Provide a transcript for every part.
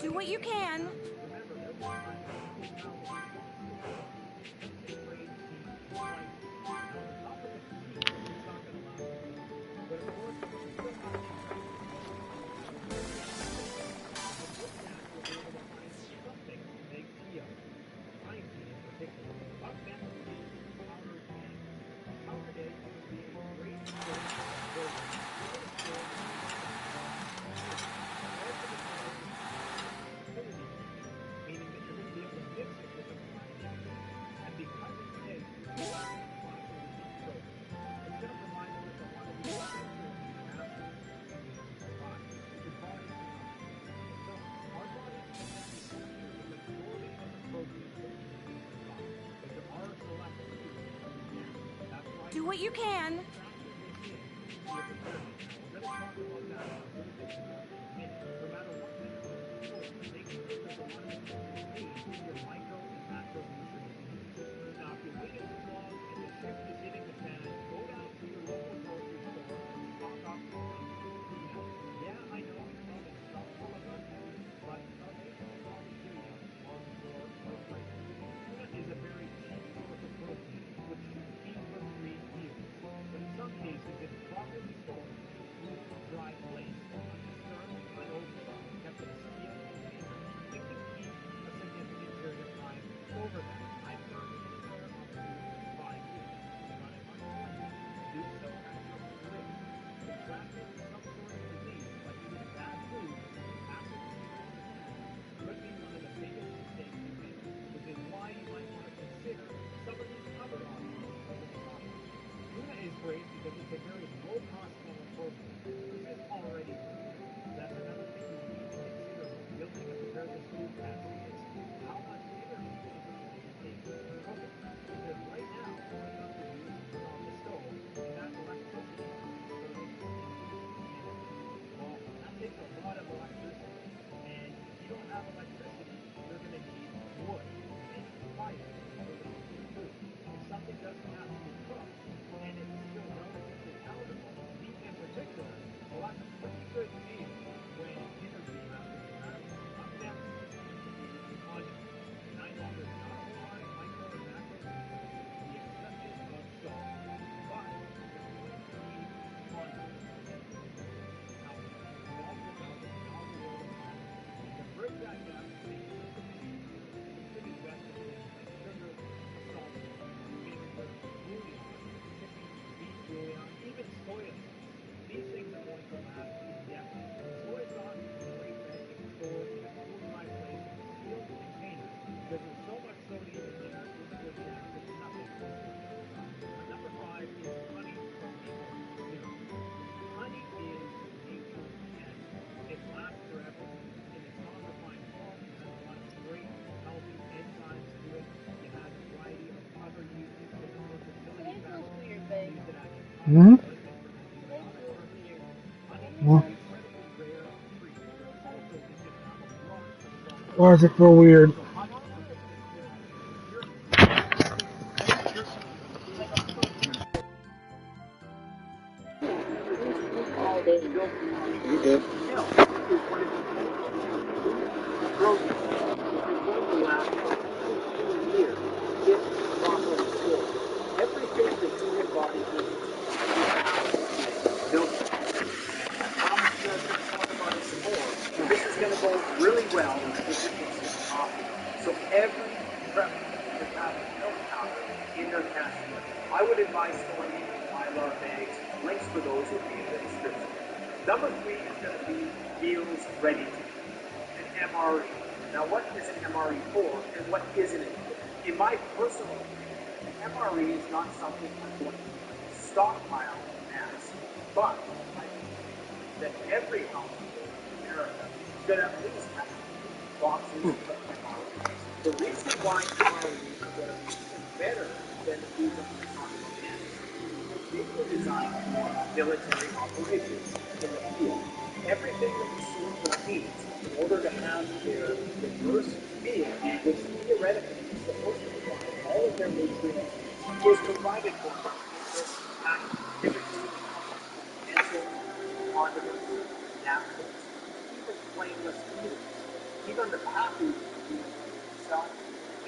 Do what you can. Do what you can. Hmm? Well, why does it feel weird? You did. This is going to go really well with your instant coffee. So every prep should have a milk powder in their cashier. I would advise storing it in Mylar bags. Links for those will be in the description. Number 3 is going to be meals ready to eat, an MRE. Now what is an MRE for and what isn't it for? In my personal opinion, an MRE is not something I'm going to stockpile en masse, but I believe that every household in America should at least have boxes of MREs. The reason why MREs are going to be better than the food that we're talking about is they were designed for military operations in the field. Everything that the soldier needs in order to have their diverse meal, which theoretically is supposed to provide all of their nutrients, is provided for them in this package. Typically, it comes with utensils, condiments, napkins, even flameless heaters. Even the package itself,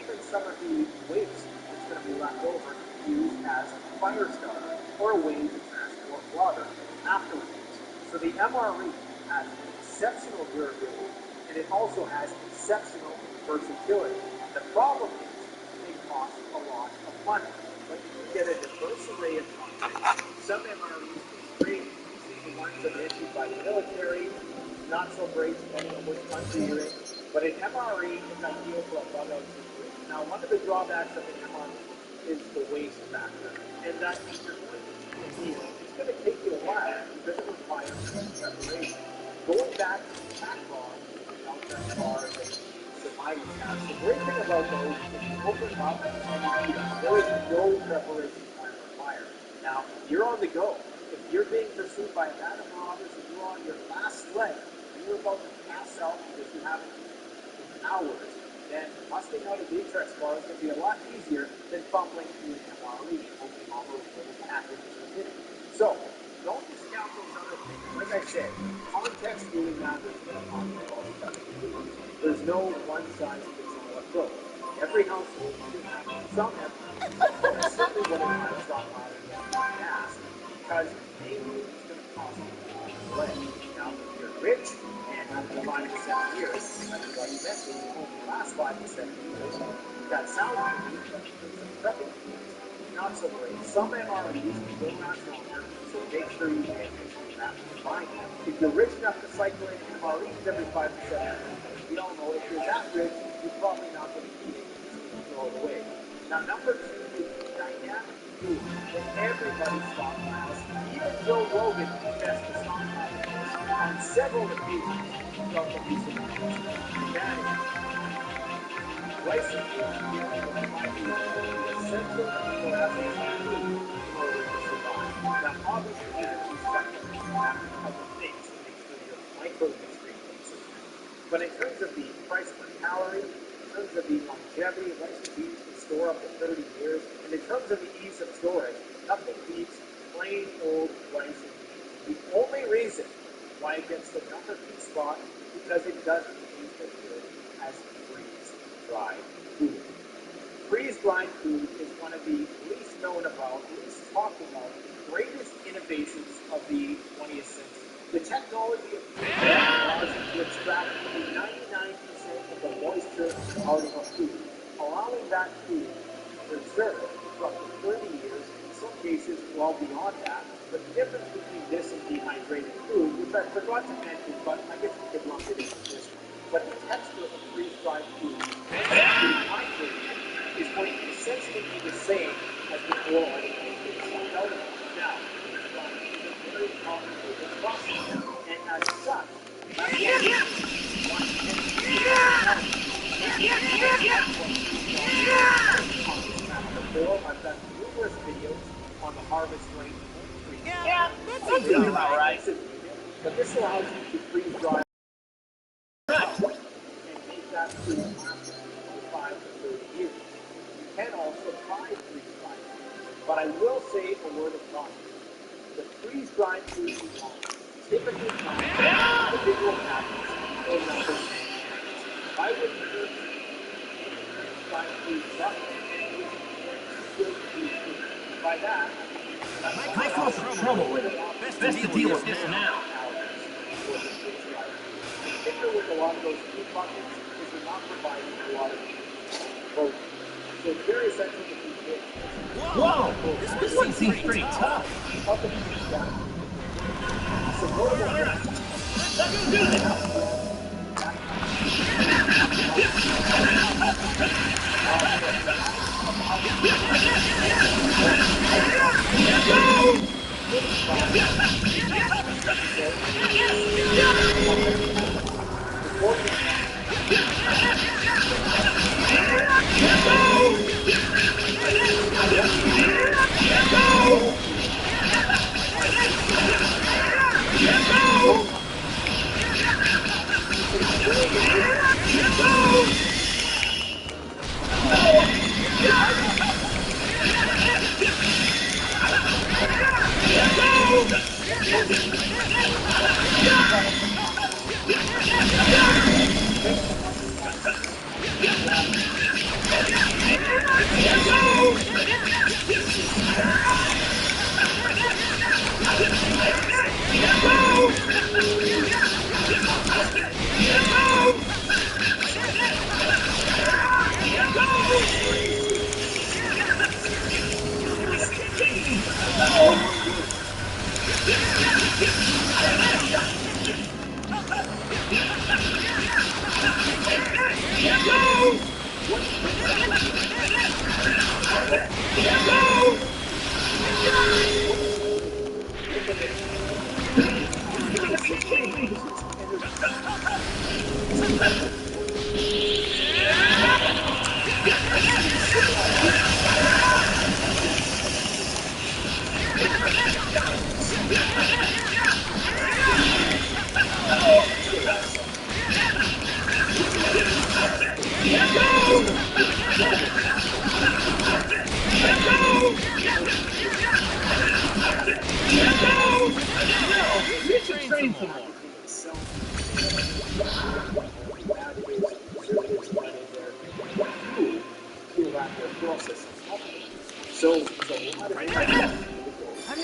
even some of the waste that's going to be left over used as a fire starter or a way to transport water afterwards. So the MRE has exceptional durability and it also has exceptional versatility. The problem is they cost a lot of money. But you can get a diverse array of content. Some MREs are great, the ones that are issued by the military, not so great depending on which country you're in. But an MRE is ideal for a bug out situation. Now, one of the drawbacks of an MRE is the waste factor, and that if you're going to eat a meal, it's going to take you a while because it requires preparation. Going back to the pack laws, Delta cars, and survival packs, the great thing about those is that you open them up and you eat them. There is no preparation time required. Now, you're on the go. If you're being pursued by a band of robbers and you're on your last leg, and you're about to pass out because you haven't eaten in hours, then busting out a Vitrex bar is going to be a lot easier than fumbling through an MRE and opening all those little packages of it. So, don't discount those other things. Like I said, context really matters when it comes to all these other foods. There's no one-size-fits-all approach. Every household should have some MREs, but I certainly wouldn't have stockpiling them en masse because mainly it's going to cost you less. Now, if you're rich and after 5 to 7 years, like you already mentioned, it only lasts 5 to 7 years, that sounds great, but in terms of prepping foods, not so great. Some MREs will last longer, so make sure you pay attention to that when you're buying them. If you're rich enough to cycle in MREs every 5 to 7 years, we all know if you're that rich, you're probably not going to eat it, so throw it away. Now, number 2 is dynamic food that everybody stockpiles. Even Joe Rogan confessed to stockpiling this on several occasions throughout the recent years. And that is rice and beans will provide you with the essential amino acids you need in order to survive. Now, obviously, you're going to be supplementing that with other things to make sure your micronutrient consistent. But in terms of the price per calorie, in terms of the longevity, rice and beans can store up to 30 years, and in terms of the ease of storage, nothing beats plain old rice and beans. The only reason why it gets the number 2 spot is because it doesn't taste as good as freeze-dried food. Freeze-dried food is one of the least known about, least talked about, greatest innovations of the 20th century. The technology of freeze-drying allows you to extract 99% of the moisture out of a food, allowing that food to preserve for up to 30 years, in some cases well beyond that. But the difference between this and dehydrated food, which I forgot to mention, but I guess we could lump it into this one. But the texture of freeze-dried food, once it's dehydrated, is going to essentially be the same as before all the moisture is sucked out of it. Now, freeze-drying is a very complicated process, and as such, that's why one tends to on this channel before. I've done numerous videos on the harvest rate, home That seems about right. But this allows you to freeze dry and make that food last 25 to 30 years. You can also buy freeze dried, but I will say a word of caution. The freeze dried food you want typically comes in individual packets or numbered cans. I would use freeze dried food truck, which is good food. By that, My cause some trouble with it. Best to deal with this now. The kicker with a lot of those food buckets is you're not providing a lot of protein. So it's very essential to be fit. Whoa! This one seems pretty tough. Up and down. So let's do this. We should train some more. So,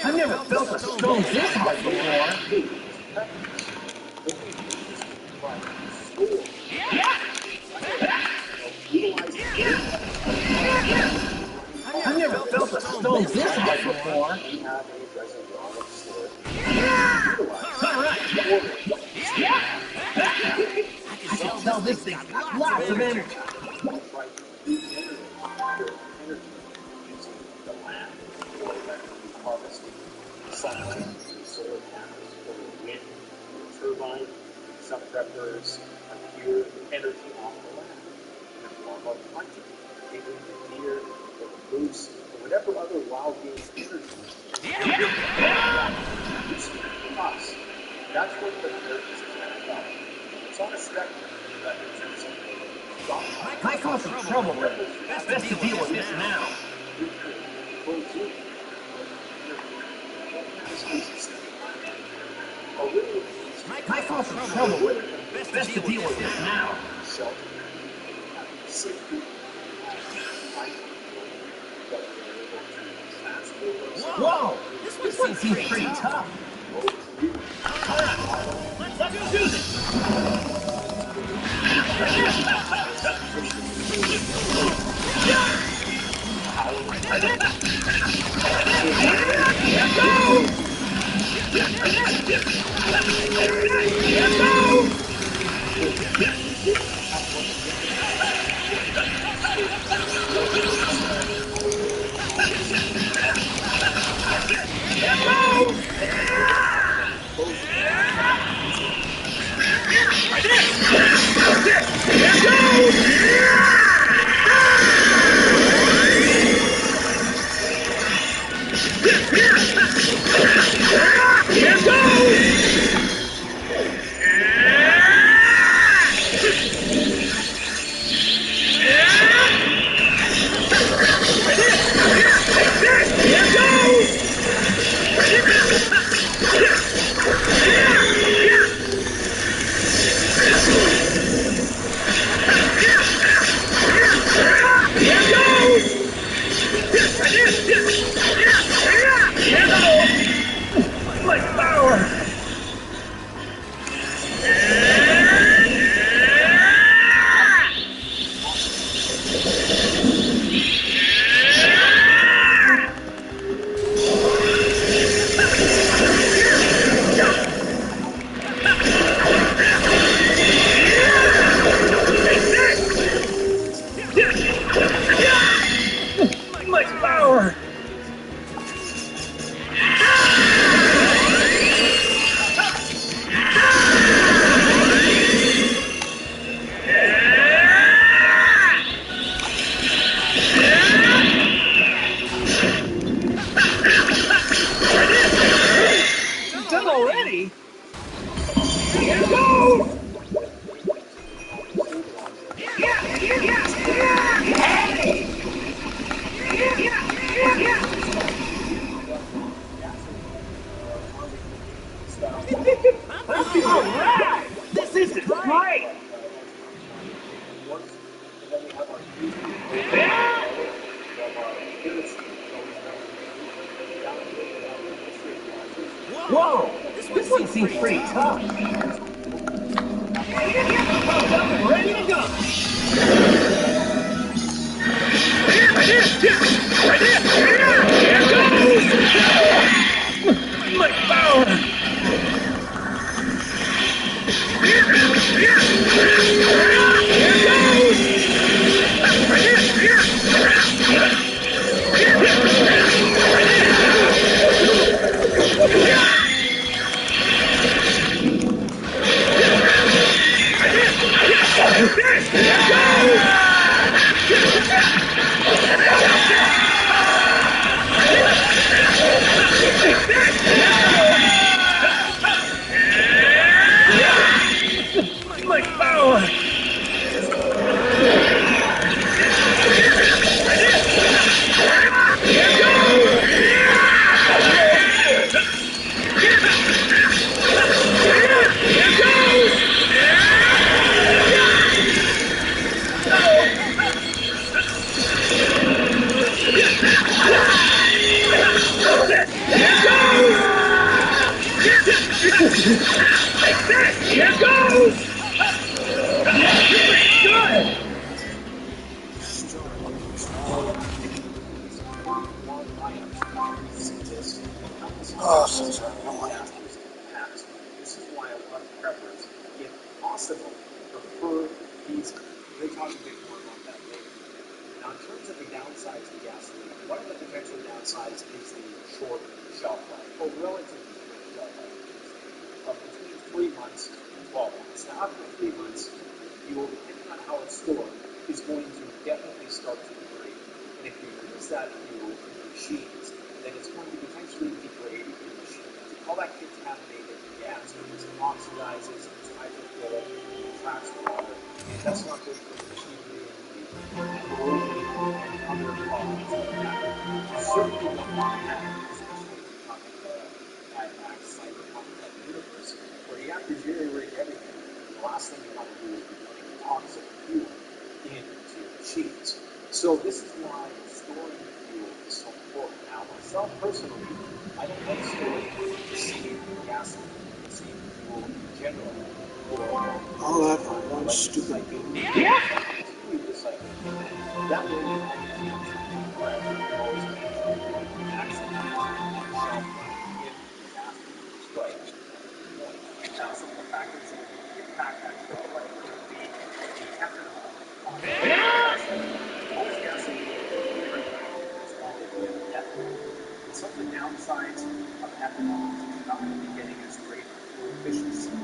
I've never felt a stone this hard before. I've never felt a stone this hard before. we have a reservoir of storage. All right. I can tell this thing's got lots of energy. The land for electric harvesting, sunlight, solar panels, or wind, turbine, some preppers appear energy off the land in the form of hunting, taking the deer or the moose or whatever other wild game energy. It's for us. That's what the earth is about. It's on a spectrum that is My cause some trouble with it. Best to deal with this now. My cause some trouble with it. Best to deal with this now. Whoa! This one seems pretty tough. All right, let's do this. Whoa! This one seems pretty tough. Pumped up and ready to go. My power! My power! Here goes! Good! Oh, so sorry. This is why a lot of preppers, if possible, prefer these. We'll talk a bit more about that later. Now, in terms of the downsides of gasoline, one of the potential downsides is the short shelf life, or relatively short shelf life, of between 3 months and 12 months. Now, after 3 months, fuel, depending on how it's stored, is going to definitely start to degrade. And if you use that fuel in machines, then it's going to potentially degrade in machines. All that contaminated gas, because it oxidizes, it's hydrophilic, it attracts water, and that's not good for the machinery and corrosion and other problems like that. You certainly don't want to have, especially if you're talking about a Mad Max cyberpunk type universe, where you have to jerry-rig everything. The last thing you want to do is be putting toxic fuel into machines. So this is why storing fuel is so important. Now, myself personally, I don't like storing the same gasoline, the same fuel in general. All that for one stupid thing. Continue recycling. That way you can use fresh, always make sure you maximize shelf life if the gasoline is right. Now, some of the factors that impact that shelf life could be the ethanol. Most gasoline is already ethanol. And some of the downsides of ethanol is you're not going to be getting as great fuel efficiency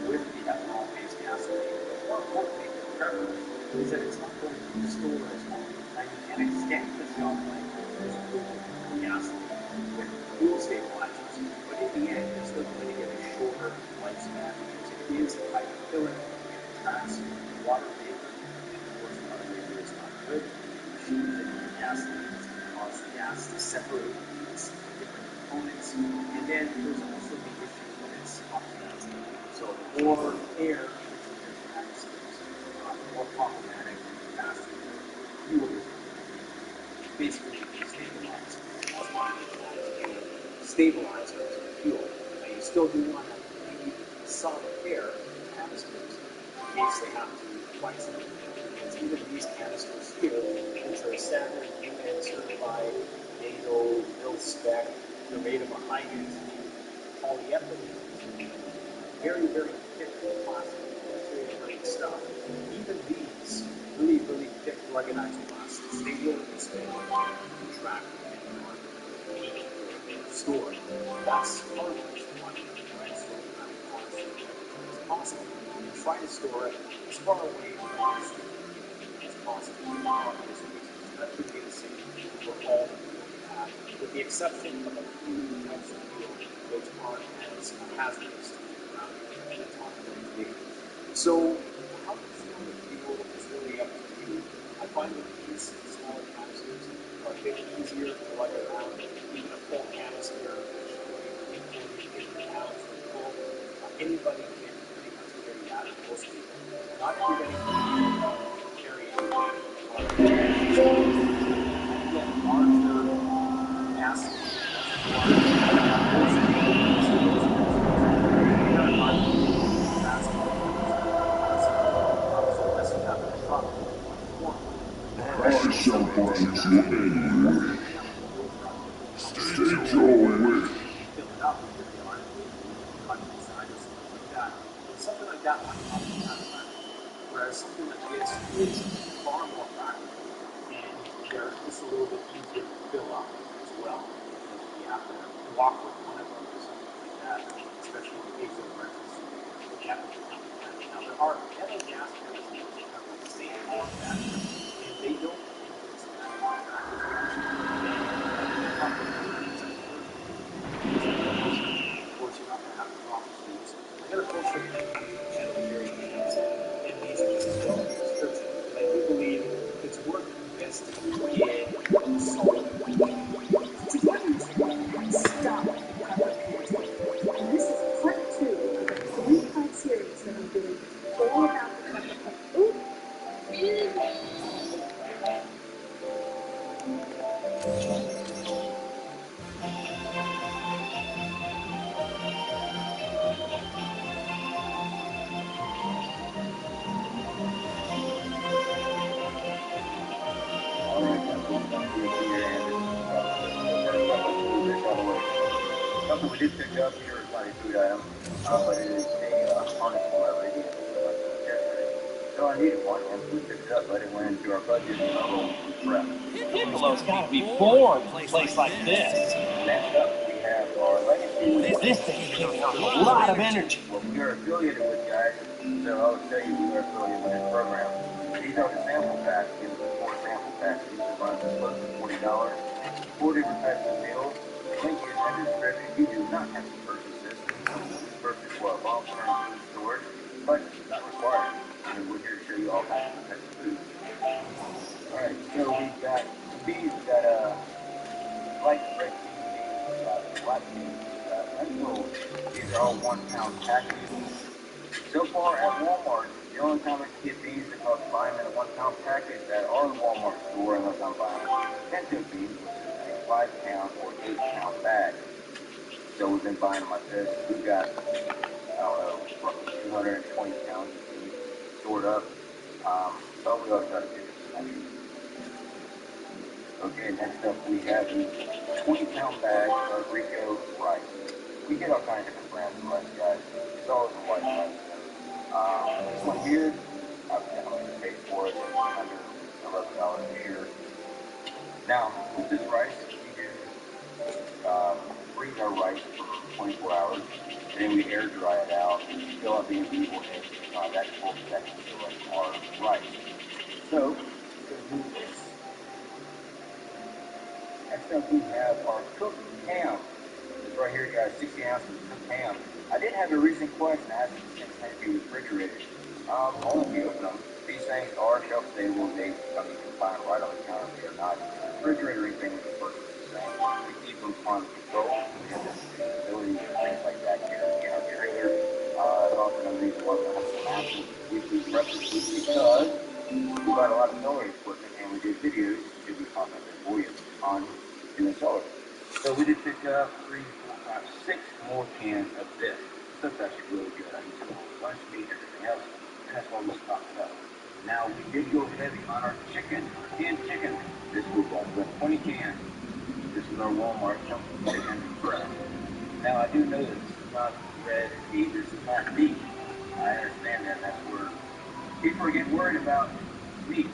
with the ethanol-based gasoline. But more importantly, the preference is that it's not going to store as long. Now, you can extend the shelf life of gasoline with fuel stabilizers, but in the end, you're still going to get a shorter lifespan because it is hydrophilic, it attracts water vapor, and of course, water vapor is not good. Machines that use gasoline is going to cause the gas to separate into different components, and then there's also the issue when it's oxidizing. So the more air that's in your canisters, the more problematic and faster the fuel is basically destabilized. Stabilizers of fuel. Now you still do want to leave some air in the canisters in case they have to flex them. Because even these canisters here, which are standard UN certified, NATO, mil spec, they're made of a high density polyethylene. Very, very thick plastic, very great stuff. Even these really, really thick ruggedized plastics, they will expand and contract depending on the heat stored. That's part of the reason why you try to store it as constantly as possible. And try to store it as far away from the city as possible for obvious reasons. That should be the same for all the fuel you have, with the exception of a few types of fuel which aren't as hazardous to the environment as we talked about today. So, how to store the fuel is really up to you. I find that these smaller canisters are a bit easier to lug around. Even a full canister, which weighs 40 pounds full, anybody can pretty much carry that. Most people, not everybody can carry larger gasoline. State your wish. Fill it up with your art, cut inside or something like that. And something like that might not be that practical. Whereas something like this is far more practical, and they're just a little bit easier to fill up as well. If you have to walk with one of them or something like that, especially in the case of breakfast, you have to become that. Now there are other gas pumps that have the same form factor, and they don't increase that practical. And of course, you're not going to have the proper speeds. I'm going to post a link on the channel here in these links as well in the description, because I do believe it's worth investing in solid equipment. Together, stop the Kakarot quarantine. And this is part 2 of a 3-part series that I'm doing all about the Kakarot. Ooh. Something we did pick up here is not a food item, but it is a harness for our radio yesterday. So I needed one, and we picked it up, but it went into our budget and our roll prep. Buffalo's gotta be bored in a place like this. Next up, we have our legacy. This thing's giving off a lot of energy. Well, we are affiliated with guys, so I would tell you we are affiliated with this program. These are the sample packs. Give us 4 sample packs. These are runs as close to $40. 4 different types of meals. The link is in the description. You do not have to purchase this. Purchase for a long-term food storage, but it's not required. And we're here to show you all kinds of types of food. Alright, so we've got these. We've got light red beans, we've got black beans, we've got lentil. These are all 1 pound packages. So far at Walmart, the only time I can get beans because I buy them in a 1 pound package that are in the Walmart store unless I'm buying pinto beans, which is a 5 pound or 8 pound bag. So we've been buying them like this. We've got, I don't know, roughly 220 pounds of beans stored up. But we also got to get this extra. Okay, next up we have the 20 pound bag of Rico rice. We get all kinds of different brands of rice, guys. It's always a white rice. This one here, I've definitely paid for it. It's under $11 a year. Now, with this rice, we do freeze our rice for 24 hours. Then we air dry it out. Fill out the evil eggs. That's full protection for our rice. So, we're going to do this. Next up, we have our cooked ham. This right here, guys, 60 ounces of cooked ham. I did have a recent question asking if things had to be refrigerated. Only if you open them. These things are shelf stable. They can be confined right on the counter. They are not refrigerator or anything with the purpose of the same. We keep them on control. We have the facilities and things like that here in our trailer. Also, another reason why we have some massive weekly prep this week because we got a lot of solar equipment and we did videos to be content for you on doing solar. So we did pick up 3, 4, 5, 6 more cans of this. This stuff's actually really good. I used to lunch meat and everything else, and that's why we stocked it up. Now we did go heavy on our chicken, canned chicken this week. We got 20 cans. This is our Walmart chicken breast. Now I do know that this is not red meat, this is not meat. I understand that. That's where people are getting worried about meat.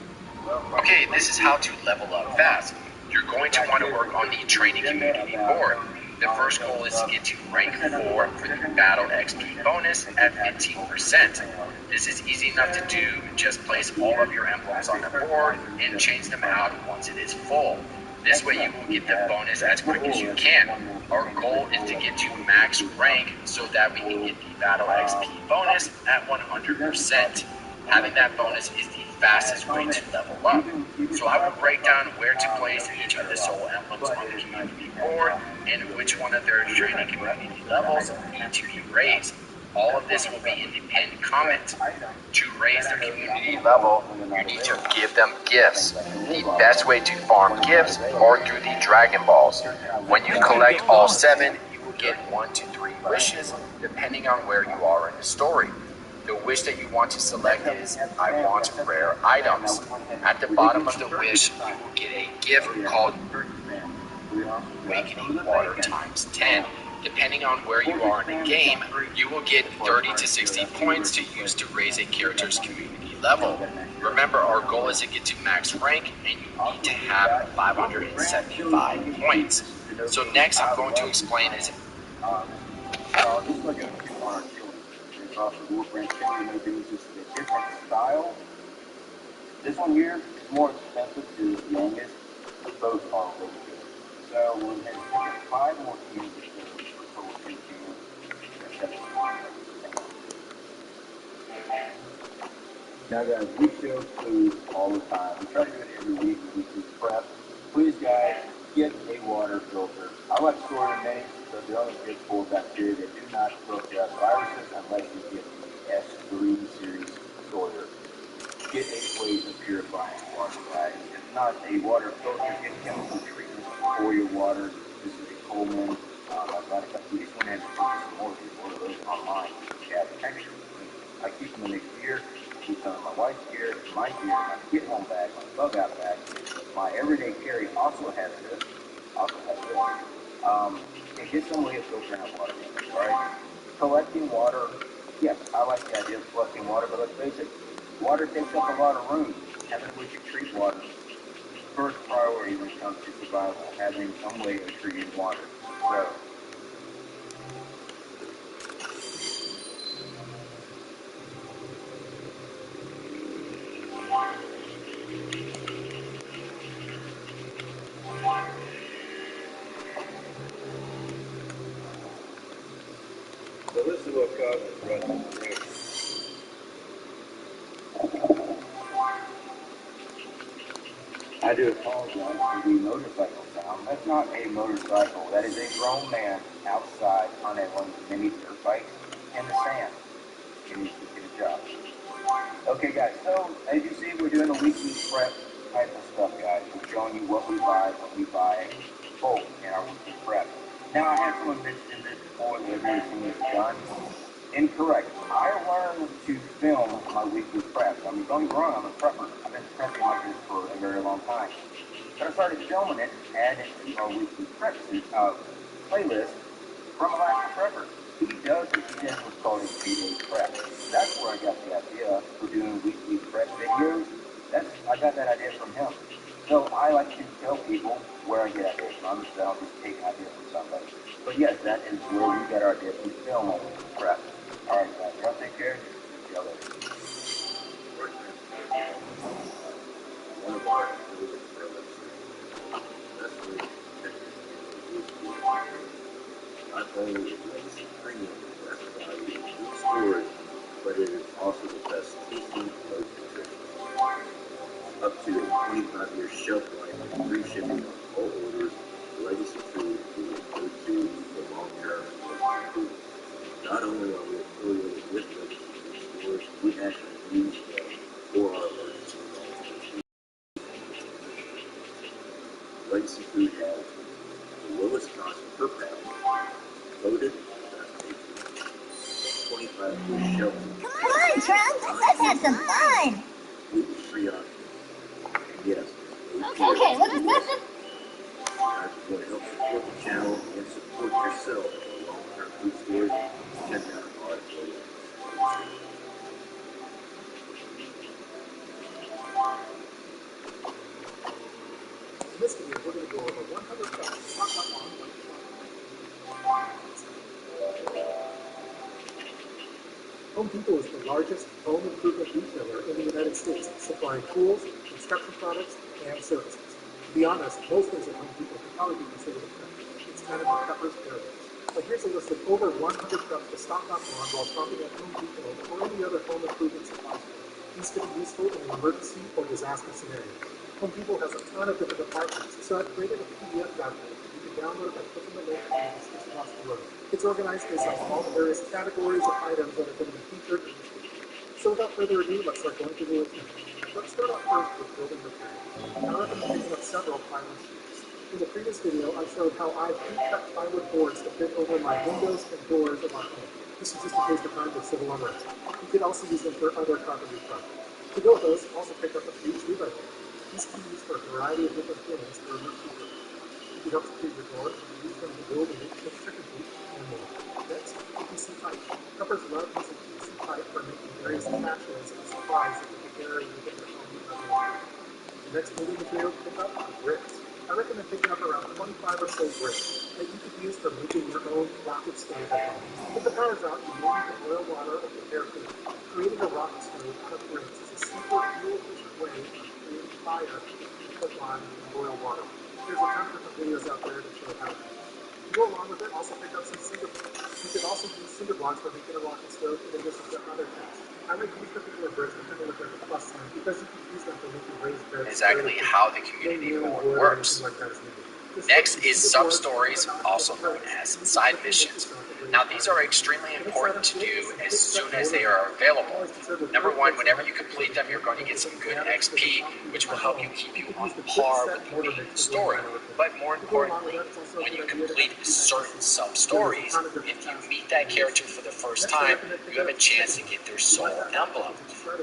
Well, okay, this is how to level up fast. You're going to want to work on the training community board. The first goal is to get to rank 4 for the Battle XP bonus at 15%. This is easy enough to do. Just place all of your emblems on the board and change them out once it is full. This way you will get the bonus as quick as you can. Our goal is to get to max rank so that we can get the Battle XP bonus at 100%. Having that bonus is the fastest way to level up. So I will break down where to place each of the soul emblems on the community board and which one of their training community levels need to be raised. All of this will be in the pinned comment. To raise their community level, you need to give them gifts. The best way to farm gifts are through the Dragon Balls. When you collect all 7, you will get 1 to 3 wishes, depending on where you are in the story. The wish that you want to select is, I want rare items. At the bottom of the wish, you will get a gift called awakening water times 10. Depending on where you are in the game, you will get 30 to 60 points to use to raise a character's community level. Remember, our goal is to get to max rank, and you need to have 575 points. So next, I'm going to explain is Just like a $2 chili. There's also Wolfram chili noodles. This is a different style. This one here is more expensive to the youngest, but both are really good. So we'll have to pick 5 more cans of those for total 10 cans. That's now guys, we show food all the time. We try to do it every week when we prep. Please guys, get a water filter. I like soy minis because they're only good for bacteria. They do not filter out viruses unless you get the S3 series sorter. Get a way of purifying water, guys. It's not a water filter. Get chemical treatment for your water. This is a Coleman. I've got a couple. We just went in and purchased some more. Order those online. They have extra. I keep them in the gear. Keep them in my wife's gear, my get-home bag, my bug-out bag. My everyday carry also has this. And get some way of filtering out water. All right. Collecting water. Yes, I like the idea of collecting water, but let's face it. Water takes up a lot of room. Having a way to treat water. First priority when it comes to survival, having some way of treating water. So, this is what causes running the I do apologize for the motorcycle sound. That's not a motorcycle. That is a grown man outside on a one of the mini dirt bikes in the sand. He needs to get a job. Okay, guys. So as you see, we're doing a weekly prep type of stuff, guys. We're showing you what we buy bulk in our weekly prep. Now, I had someone mention this before that everything is done. Incorrect. I learned to film my weekly preps. I mean, don't get me wrong, I'm a prepper. I've been prepping like this for a very long time. But I started filming it, adding it to our weekly prep playlist from Alaska Prepper. He does what he does what's called a 3-day prep. That's where I got the idea for doing weekly prep videos. I got that idea from him. So I like to tell people where I get ideas from, so I don't just take an idea from somebody. But yes, that is where we get our ideas. We film our weekly prep. All right, guys, y'all take care. See y'all later. One of our favorite products. That's really not only is legacy premium, best value, good storage, but it is also the best tasting of nutrition. Up to a 25-year shelf life and free shipping on all orders, Legacy Food is a go-to for long-term food. Not only are we affiliated with Legacy Food stores, we actually use them for our emergency calls. Legacy Food has the lowest cost per pound, loaded, best tasting, 25-year shelf life. Come on, Trump, let's have some fun. Gluten-free options. Yes. Okay, let's Guys, if you want to help support the channel and support yourself in long-term food storage, check out our affiliate. In this video, we're going to go over 100 facts about how long life Home Depot is the largest home improvement retailer in the United States, supplying tools, construction products, and services. To be honest, most things at Home Depot can probably be considered a prep. It's kind of a prepper's paradise. But here's a list of over 100 preps to stock up on while shopping at Home Depot or any other home improvement supply store. These could be useful in an emergency or disaster scenario. Home Depot has a ton of different departments, so I've created a PDF document you can download by clicking the link in the description box below. It's organized based on all the various categories of items that are going to be featured in this video. So without further ado, let's start going through the list. Let's start off first with building materials. I recommend picking up several plywood sheets. In the previous video, I showed how I pre-cut plywood boards to fit over my windows and doors of our home. This is just in case the times of civil unrest. You could also use them for other carpentry projects. To go with those, also pick up a few 2x4. These can be used for a variety of different things for a root keeper. It helps clear your door, use them to build and make chicken feet, and more. Next, PVC pipe. Preppers love using PVC pipe for making various attachments and supplies that you can carry within your home and other. The next building material to pick up are bricks. I recommend picking up around 25 or so bricks that you could use for making your own rocket stove at home. If the power's out, you may need to boil water or prepare food. Creating a rocket stove out of bricks is a simple, fuel-efficient way of creating fire to cook on and boil water. There's a ton of different videos out there that show how to do it. To go along with it, also pick up some cinder blocks. You can also use cinder blocks for making a rocket stove in addition to other things. I like these particular bricks to kind of look at the plus sign because you can use them for making raised beds. Exactly how the community board works. Next is sub-stories, also known as side missions. Now these are extremely important to do as soon as they are available. Number one, whenever you complete them, you're going to get some good XP, which will help you keep you on par with the main story. But more importantly, when you complete certain sub-stories, if you meet that character for the first time, you have a chance to get their soul emblem.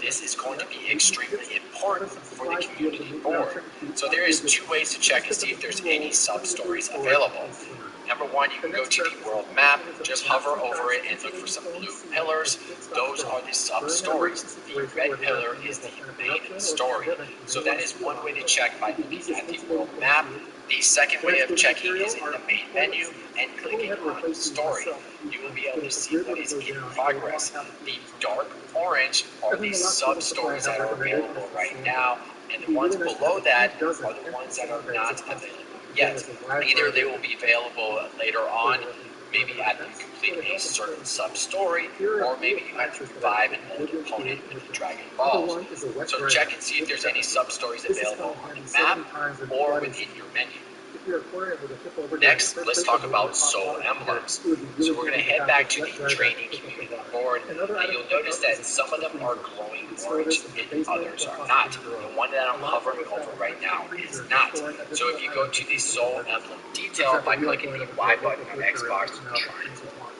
This is going to be extremely important for the community board. So there is two ways to check and see if there's any sub-stories available. Number one, you can go to the world map, just hover over it and look for some blue pillars. Those are the sub-stories. The red pillar is the main story. So that is one way to check by looking at the world map. The second way of checking is in the main menu and clicking on the story. You will be able to see what is in progress. The dark orange are the sub-stories that are available right now, and the ones below that are the ones that are not available yet. Either they will be available later on, maybe after you complete a certain sub-story, or maybe you have to revive an old opponent with the Dragon Balls. So check and see if there's any sub-stories available on the map or within your menu. Next, let's talk about soul emblems. So we're going to head back to the training community board, and you'll notice that some of them are glowing orange and others are not. The one that I'm hovering over right now is not. So if you go to the soul emblem detail by clicking the Y button on Xbox,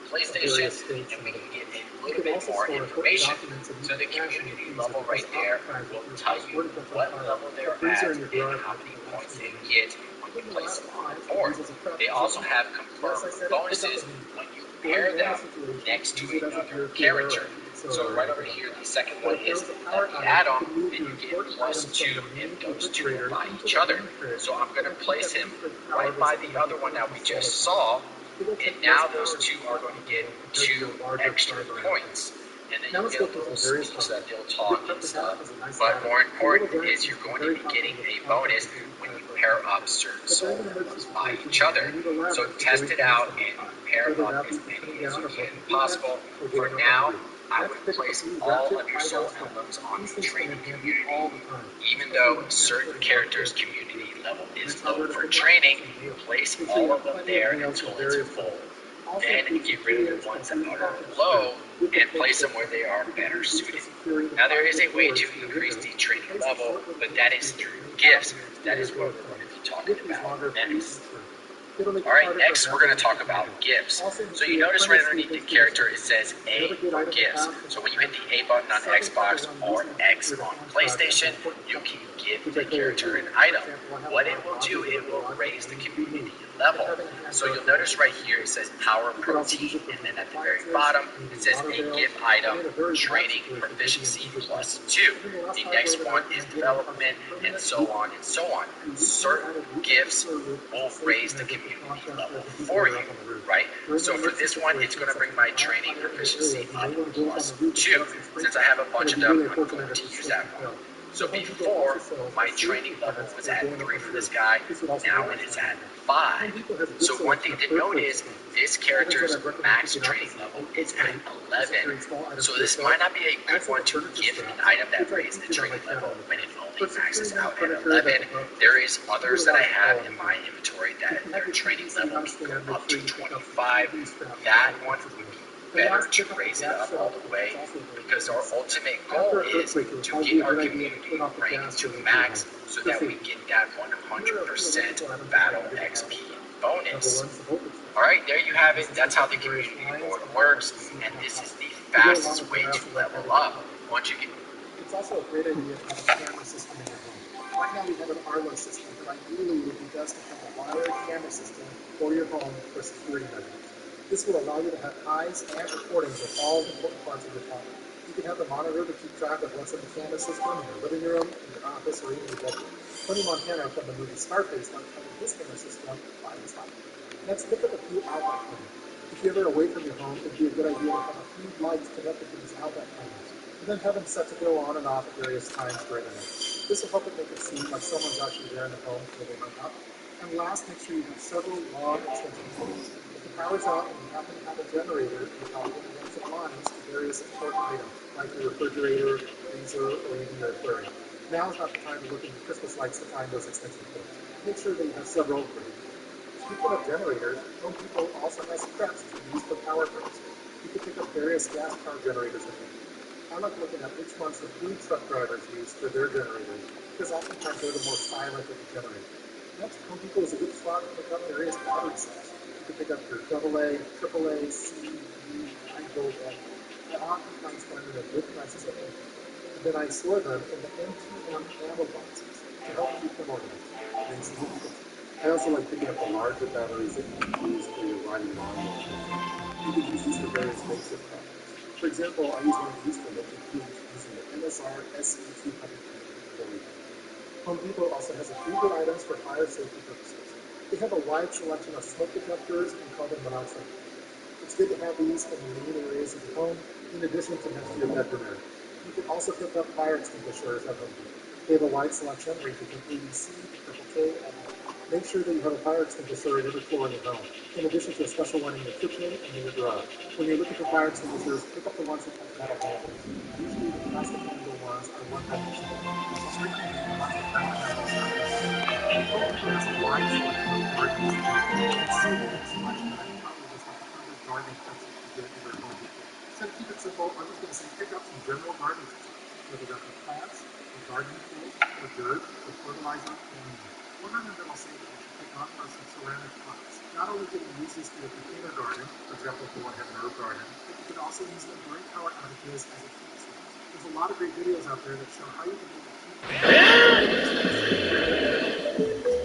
PlayStation, and we can get a little bit more information. So the community level right there will tell you what level they're at and how many points they get when you place them on the board. They also have confirmed bonuses when you pair them next to another character. So right over here, the second one is the add-on, and you get +2 if those two are by each other. So I'm going to place him right by the other one that we just saw, and now those two are going to get 2 extra points. And then you get a little speech that they'll talk and stuff. But more important is you're going to be getting a bonus when you pair up certain soul emblems by each other. So test it out and pair up as many as you can possible. For now, I would place all of your soul emblems on the training community. Even though certain characters' community level is low for training, place all of them there until it's full. Then get rid of the ones that are low and place them where they are better suited. Now there is a way to increase the training level, but that is through gifts. That is what we're going to be talking about next. Alright, next we're going to talk about gifts. So you notice right underneath the character it says A for gifts. So when you hit the A button on Xbox or X on PlayStation, you can give the character an item. What it will do, it will raise the community level. So you'll notice right here it says Power Protein, and then at the very bottom it says a gift item, training proficiency +2. The next one is development, and so on and so on. Certain gifts will raise the community level for you, right? So for this one, it's going to bring my training proficiency up +2. Since I have a bunch of them, I'm going to use that one. So before, my training level was at 3 for this guy, now it is at 5. So one thing to note is, this character's max training level is at 11. So this might not be a good one to give an item that raises the training level when it only maxes out at 11. There is others that I have in my inventory that their training level can go up to 25. That one would be better to raise it up all the way, because our ultimate goal is to get our community ranked to max so that we get that 100% battle XP bonus. Alright, there you have it. That's how the community board works, and this is the fastest way to level up. Once you get It's also a great idea to have a camera system in your home. Right now we have an Arlo system, but ideally it would be best to have a wired camera system for your home for security measures. This will allow you to have eyes and recordings of all important parts of your home. You can have the monitor to keep track of what's in the camera system in your living room, in your office, or even your bedroom. Tony Montana from the movie Scarface likes having his camera system by his side. Next, look at the few outlet plans. If you're ever away from your home, it'd be a good idea to have a few lights connected to these outlet plans, and then have them set to go on and off at various times during the night. This will help it make it seem like someone's actually there in the home when they hang up. And last, make sure you have several long extension cords. If the power's out and you happen to have a generator, you probably want to run some lines to various important items, like your refrigerator, freezer, or even your aquarium. Now is not the time to look in your Christmas lights to find those extension cords. Make sure that you have several for you. Speaking of generators, Home Depot also has preps to use for power purposes. You can pick up various gas power generators at home. I like looking at which ones the food truck drivers use for their generators, because oftentimes they're the more silent of the generators. Next, Home Depot is a good spot to pick up various battery sets. You can pick up your AA, AAA, C, D, 9-volt batteries. They're oftentimes found in good prices at Home Depot. And then I store them in the MTM ammo boxes to help keep them organized. Thanks to Home Depot. I also like picking up the larger batteries that you can use for your riding lawnmower. You can use these for various makeshift projects. For example, I use one of these for making food using the MSR SE200 Home Depot also has a few good items for fire safety purposes. They have a wide selection of smoke detectors and carbon monoxide. It's good to have these in the main areas of your home, in addition to next to your bedroom area. You can also pick up fire extinguishers at Home Depot. They have a wide selection ranging from ABC to Triple K and more. Make sure that you have a fire extinguisher at every floor in your home, in addition to a special one in your kitchen and in your garage. When you're looking for fire extinguishers, pick up the ones that have metal handles. Usually the plastic handle ones are one-dimensional. Strictly, the ones with metal handles are easier. Home Depot has a wide selection of gardening supplies. It's so big and selection that I probably just like 100 gardening pencils to get in your Home Depot. So to keep it simple, I'm just going to say pick up some general gardening supplies, whether that's for plants, or gardening tools, or dirt, or fertilizer, or more. One item that I'll say that you should pick up are some ceramic pots. Not only can you use these for your container garden, for example, if you want to have an herb garden, but you can also use them during power outages as a heat source. There's a lot of great videos out there that show how you can make a heat.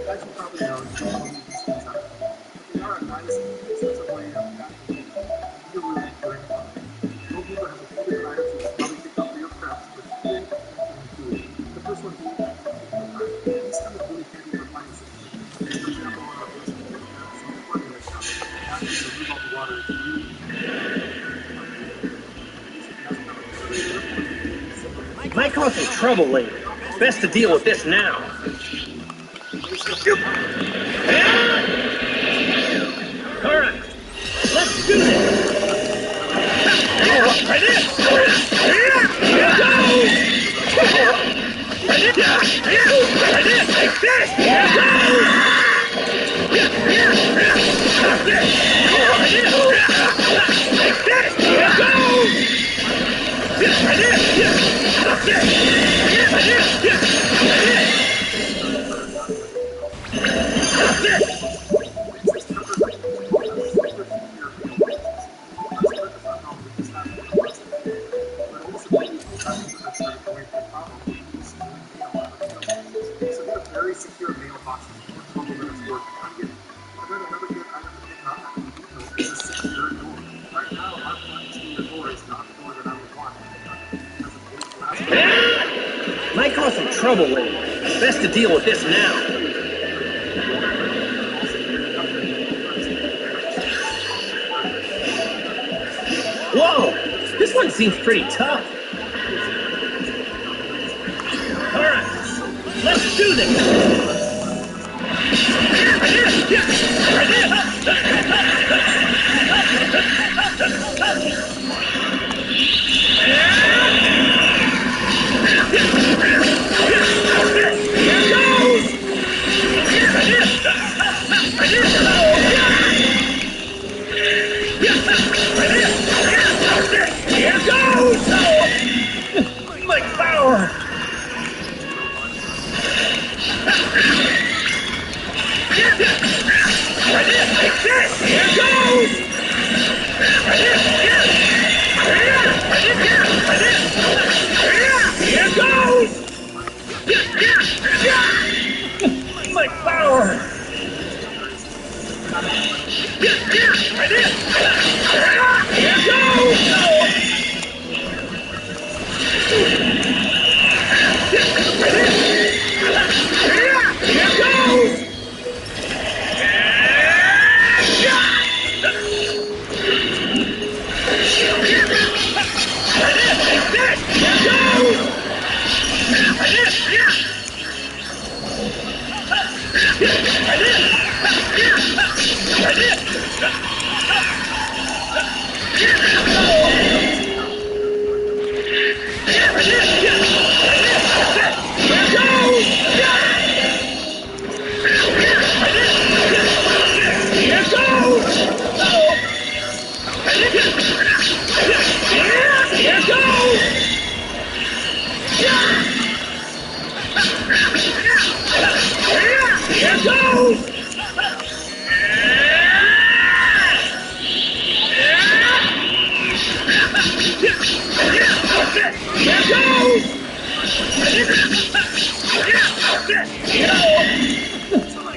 As you probably know, you don't need these things out of home, but they are a nice, inexpensive way of packing heat in your room during power. Home Depot has a few different items you should probably pick up for your preps for heating and food. The first one being a heat maker. These come with really handy for finding situations. For example, on a basic kitchen that seems funny right now, after you remove all the water, it's really easy to Might cause some trouble later. Best to deal with this now. Alright, let's do this! very secure mailboxes or trouble that it's working on getting. But then another good item to pick up at Home Depot is a secure door. Right now, our front exterior door is not the door that I would want to pick up. It has a big glass door. Might cause some trouble later. Best to deal with this now. Whoa! This one seems pretty tough. Alright, let's do this! Here goes! My power! Like this! Here goes!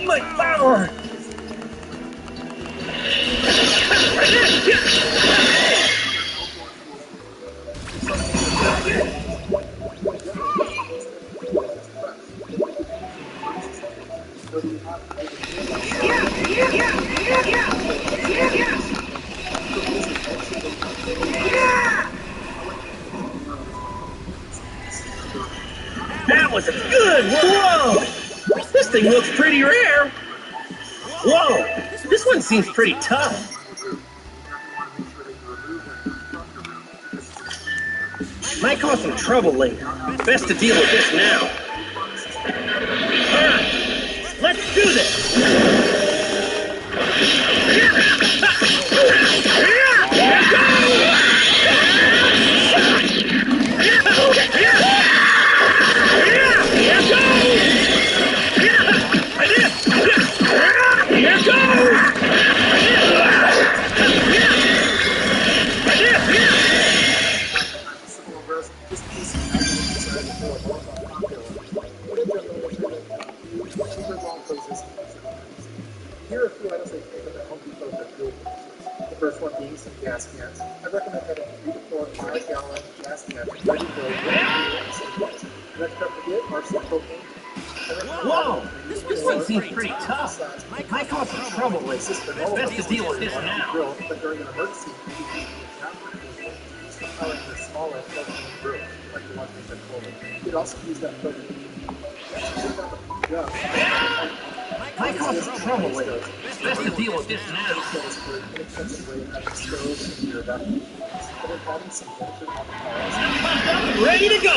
My power! That was a good one! Whoa! This thing looks pretty rare! Whoa! This one seems pretty tough. Might cause some trouble later. Best to deal with this now. Alright, let's do this! Here are a few items that you can pick up at Home Depot for fuel purposes. The first one being some gas cans. I recommend having 3 to 4 5-gallon gas cans ready to go with fuel. Next up to get are some propane. Whoa! This one seems pretty tough. Might cause some trouble later. Best to deal with this now. But during an emergency, powering the smaller propane grill, like the one we said forward. You could also use that propane. Might cause some trouble later. Best to deal with this now. Ready to go!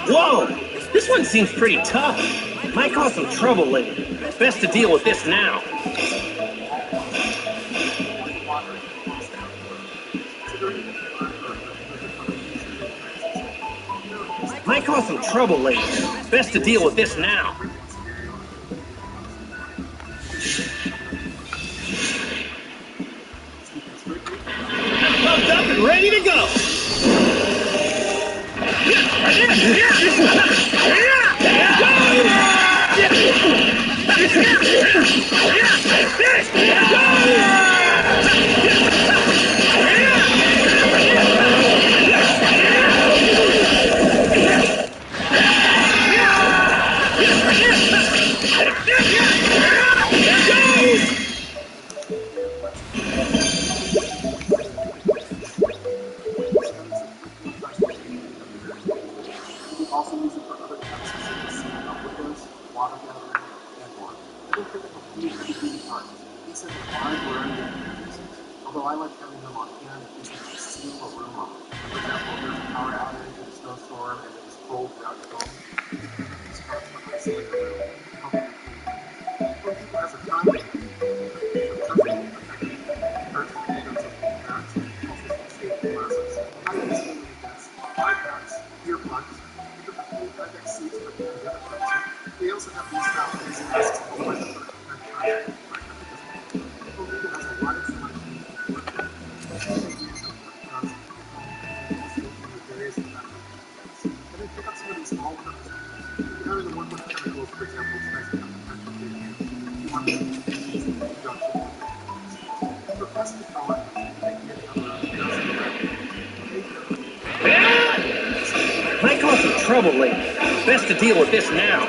Whoa! This one seems pretty tough. Might cause some trouble later. Best to deal with this now. Might cause some trouble later. Best to deal with this now. Pumped up and ready to go. Also use it for other tasks such as setting up windows, water gathering, and more. I will pick up a few heavy-duty parts. These have a wide variety of applications, although I like having them on hand in case I need to seal a room up. For example, if there's a power outage or a snowstorm and it's cold throughout your home, you can pick up these parts from isolating the room and help you clean. Home Depot has a time limit. Urgent pickups of all parts, also some safety glasses, high-vis glasses, Well, for example, it's nice to have a country and you want to use the conjunction. For pest control, they can Might cause some trouble later. Best to deal with this now.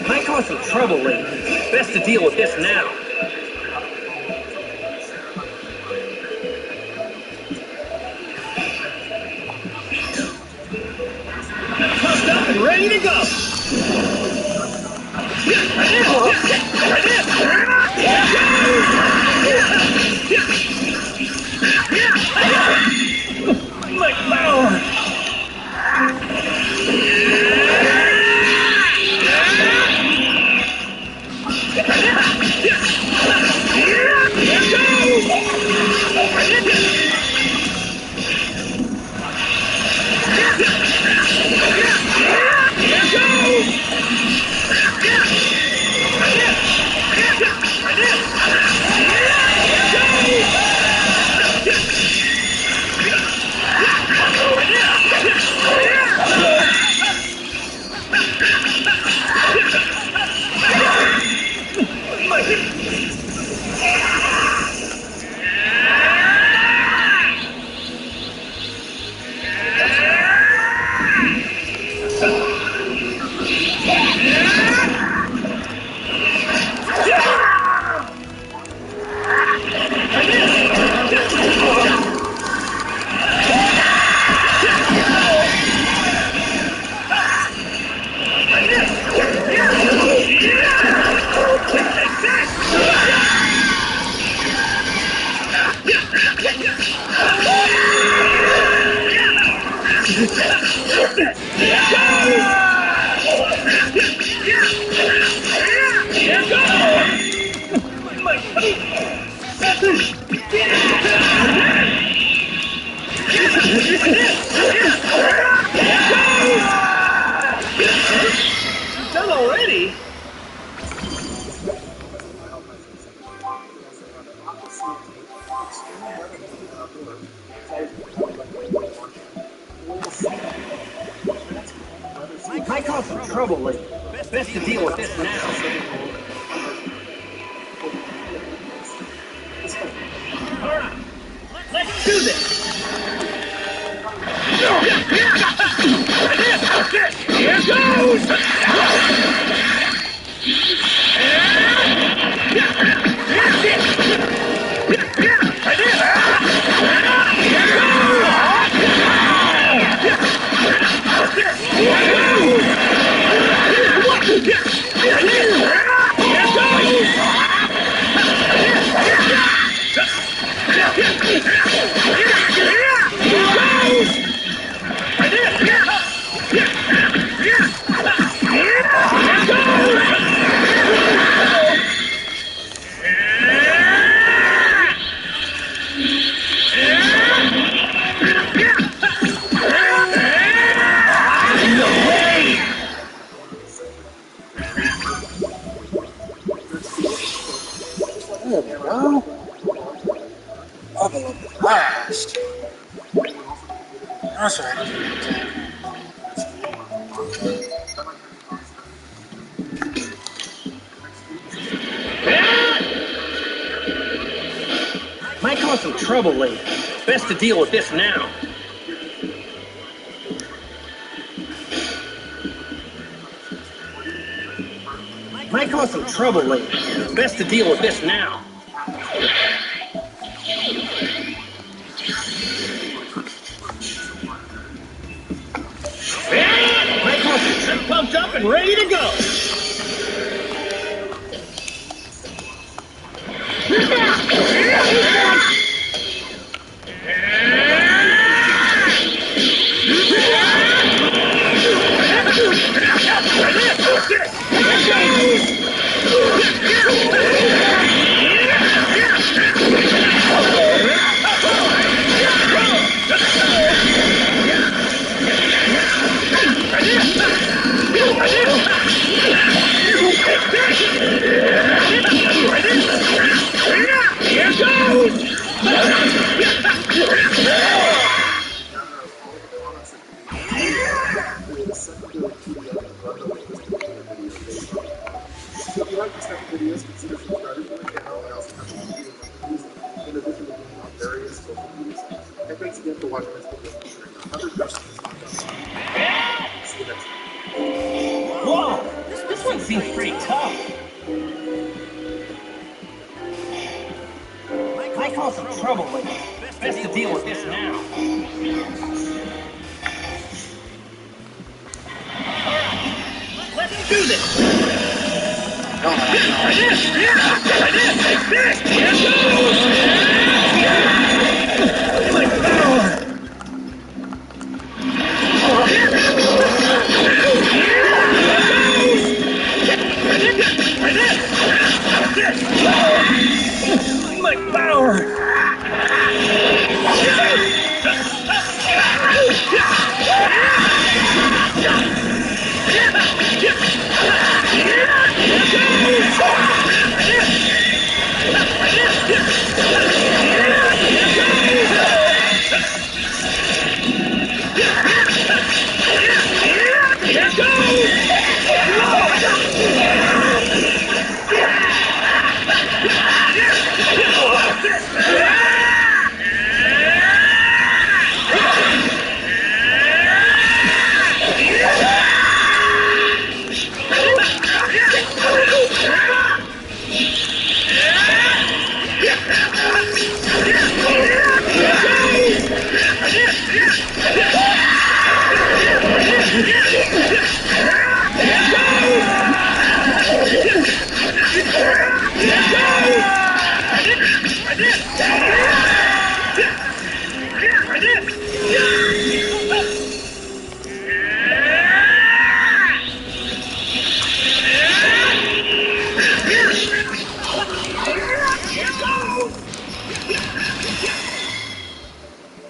Might cause some trouble later. Best to deal with this now. Pumped up and ready to go. My power. Done already? Might cause some trouble later. Best to deal with this now. Alright, let's do this! Here goes! There we go. Bubble up at last. That's right. Might cause some trouble later. Best to deal with this now. Might cause some trouble later. Best to deal with this now. Might cause some pumped up and ready to go. Here subscribers to the channel. I also have a few videos on music, in addition to being on various social media sites. And thanks again for watching this video featuring 100 questions to talk about. See you next time. Whoa! This one seems pretty tough. I caused some trouble lately. Best to deal with this now. Let's do this! I did! Take this! Here goes! My power! My power!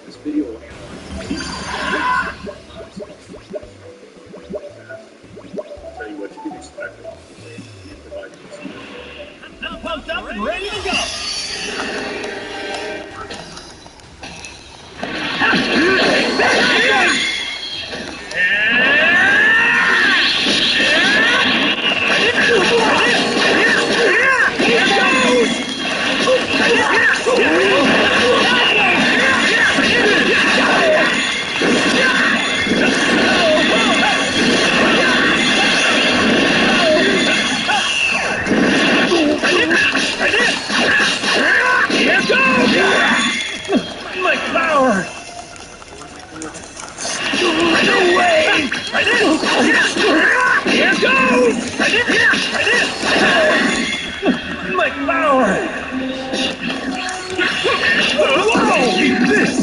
This video will tell you what you can expect along the way and provide you with some I'm pumped up and ready to go! My power! No way! Here goes! My power! Whoa! This!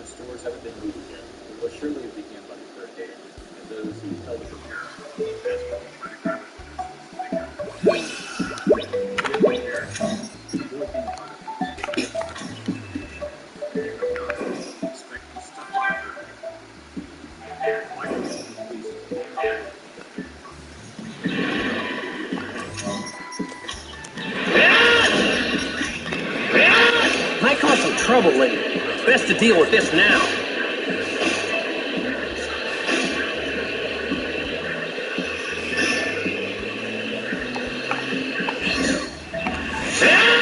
The stores haven't been moved yet, but will surely begin by the third day, and those who tell the prepare I caused some trouble lately. Best to deal with this now.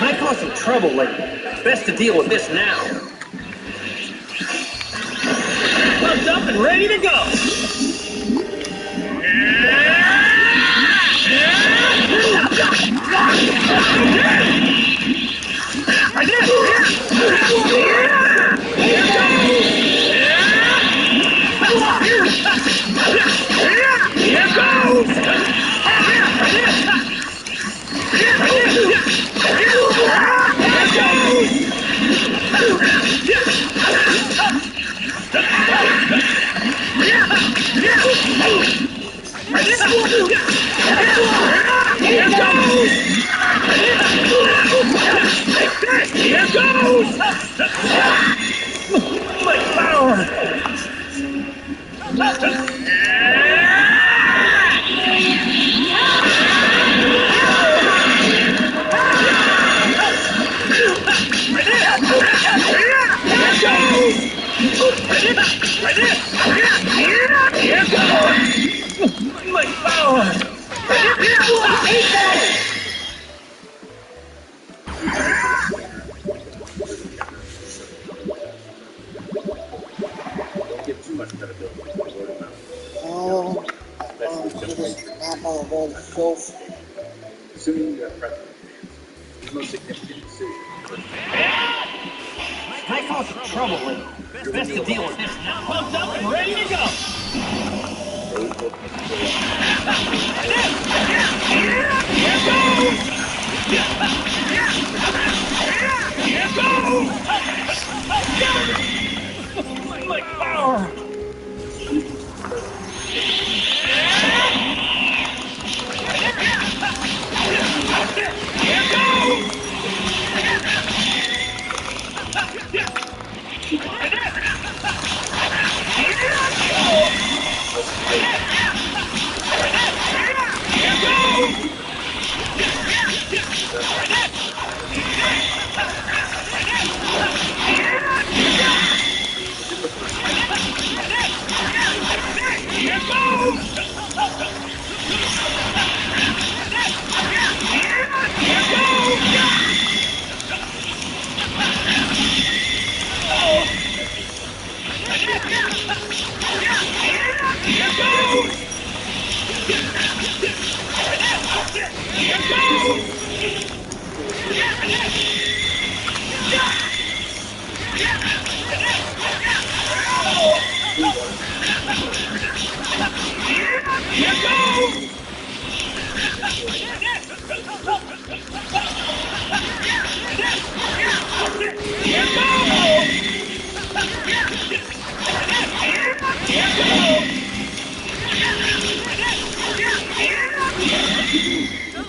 I caused some trouble lately. Best to deal with this now. Pumped up and ready to go. Here goes! Here goes! My power! 12. Assuming you have preference plans, the most significant decision is I caused some trouble with him. Best to deal with this now. Pumped up and ready to go. those looking to fill My power.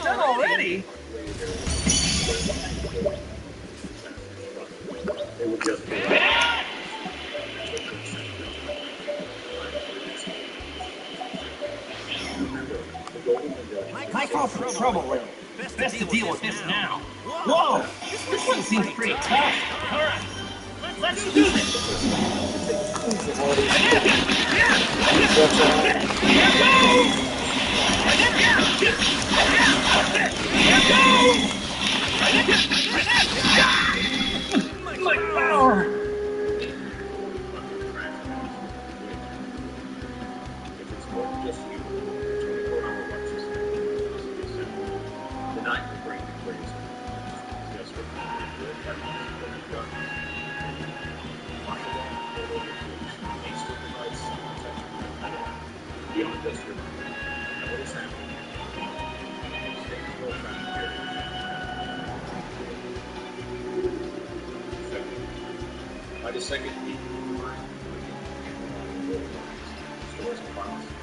Done already? they will just be the golden window. I caused some trouble with him. Best to deal with this now. Whoa! This one seems pretty tough. All right, let's do this. My power. If it's more than just you, 24-hour watch system the night will bring the greatest just what you've done. Needs to provide some protection beyond just your mind. Know what is happening. Stay control traffic areas. By the second week, stores and pharmacies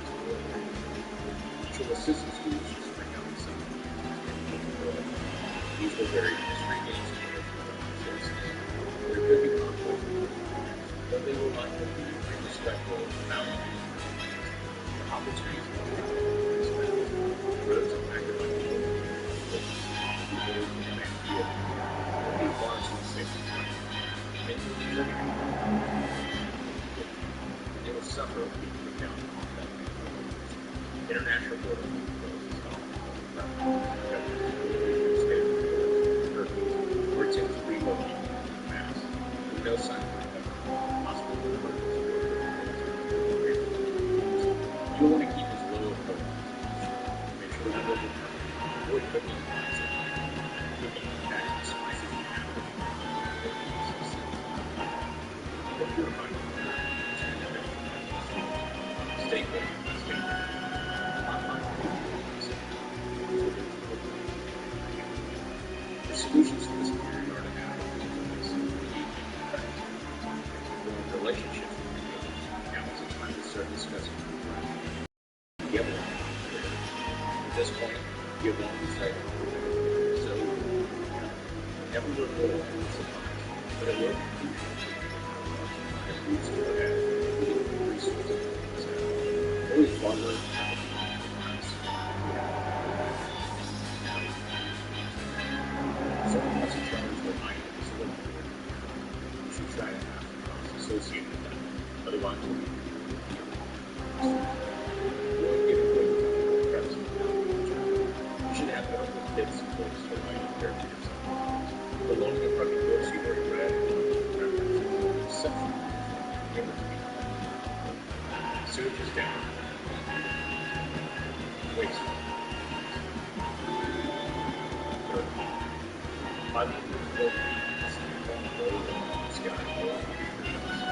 virtual assistance tools just bring out the same. These will vary from street games to sources. There could be conflict, but they will not be respectful about opportunities for roads and active they will suffer from down. International border or attempt to relocate mass with no sign of recovery. Hospital you'll want to keep as low as possible. Make sure you live in avoid cooking cooking packs and spices you have. If you're hungry, stay clean. The solutions to this period are to have relationships with people. Now is the time to start discussing together. At this point, you have long decided. So, never report supplies, but it will be and we still have resources. Always wonder someone wants to challenge their mind with this little you should try to have costs associated with that. Otherwise, you'll give away the present. You should have one of the tips and books for writing characters. The loaning of running books you've already read, references, exception. Sewage is down. Waste. By the end of the film, you see the long road in the sky rolling through your house.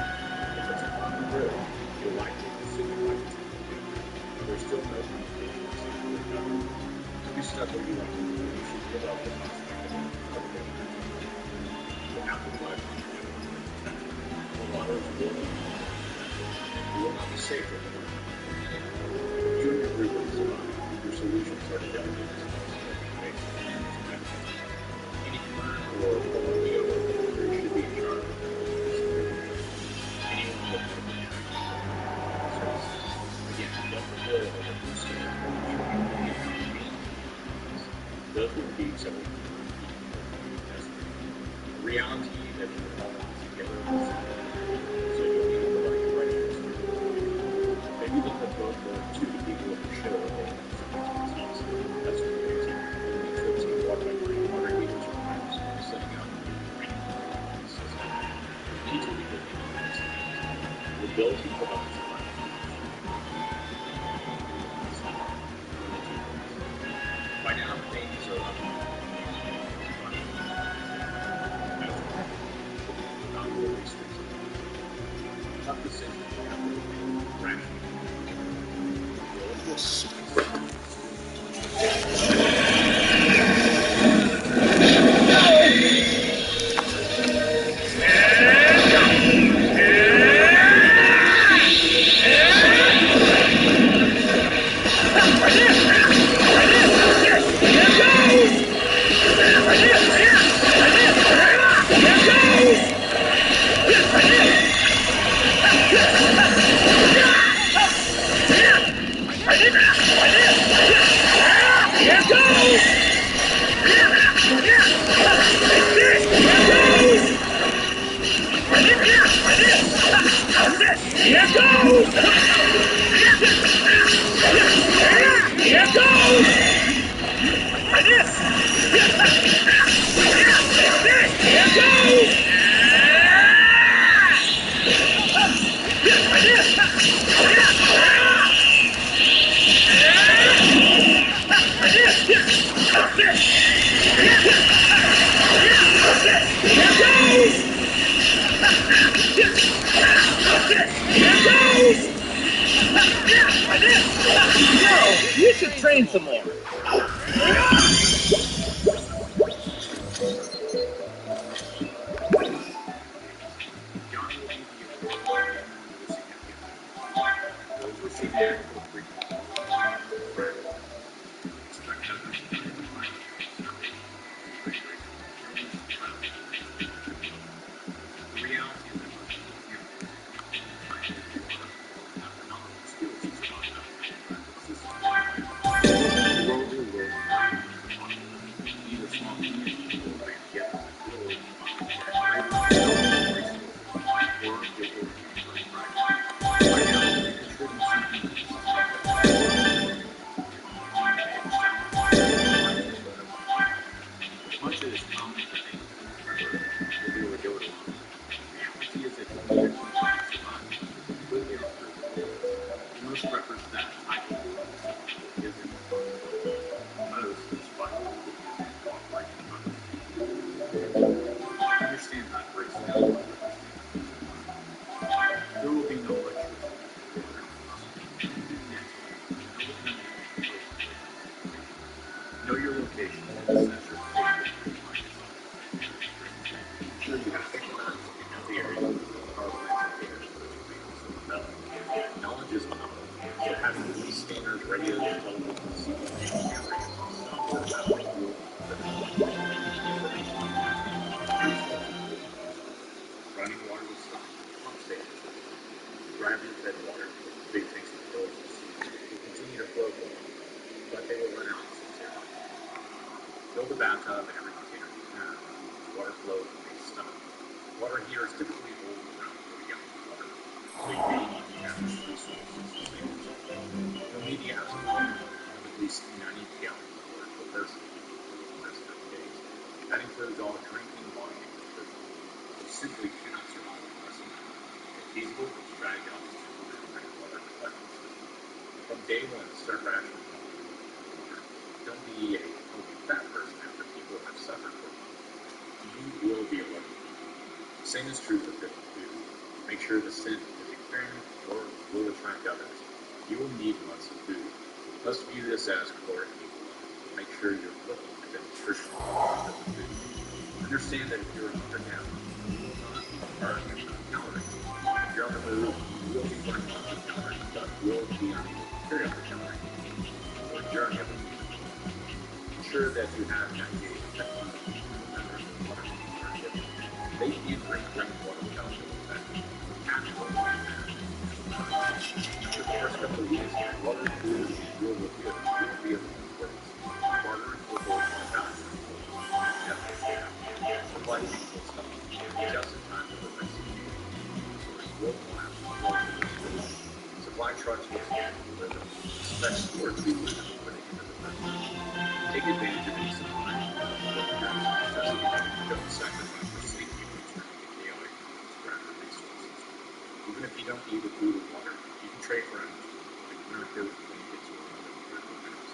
If it's a common road, you'll likely consider life to be. There's still no communication signal with God. To be stuck where you want to be, you should give up the prospect of getting the apple life on your own. The water is warm. You will not be safe in the water. You and your group will survive. Your solutions are to delegate responsibility based on your expectations. Any current or former PO should be in charge of anyone with services. Again, don't fulfill over the scale. Those would be several the reality that you're all together so you'll need to provide the right answer. Maybe look at both to the people at the show and they have some responses. That's amazing. Folks can walk by bringing water heaters or pipes, setting up rain system. Need to be looking at these things. The ability provides the right by now, things are not really expensive. Tough decisions have to be rational. You should train some more. Know your location. Knowledge is power. So having these scanners, radios, televisions, running water will stop. Pump stations. Gravity fed water, big tanks of pills will continue to flow, but they will run out soon. Fill the bathtub and every container you have. Water flow may stop. Water heaters typically hold around 40 gallons of water, so you may need to have resources to save yourself. You'll need the absolute minimum of at least 90 gallons of water per person for the first 30 days. That includes all drinking water and nutrition. You simply cannot survive on less than that. If feasible, try gallons of water per person. From day one, start rationing water. Don't be a healthy fat person after people have suffered from you will be alert. The same is true for cooking food. Make sure the scent is experiment or will attract others. You will need months of food. Let's view this as caloric equalizer. Make sure you're looking at the nutritional quality of the food. Understand that if you're hunkered down, you will not burn enough calories. If you're on the move, you will be burning lots of calories, but will be unable to carry up the calories or journey of the meal. Ensure that you have navigated technology to remember the water alternative. They can drink rainwater without the effect. Natural after the first couple of weeks, water food will be good. You will be able to work. Bartering will go on about supply chain will stop. Just in time delivery will collapse. Supply trucks will stop deliver. Expect storage to be putting into the first. Take advantage of any supply. Don't sacrifice your safety for chaotic scrap resources. Even if you don't need the food or water, you can trade for energy, like America's blankets or other critical items.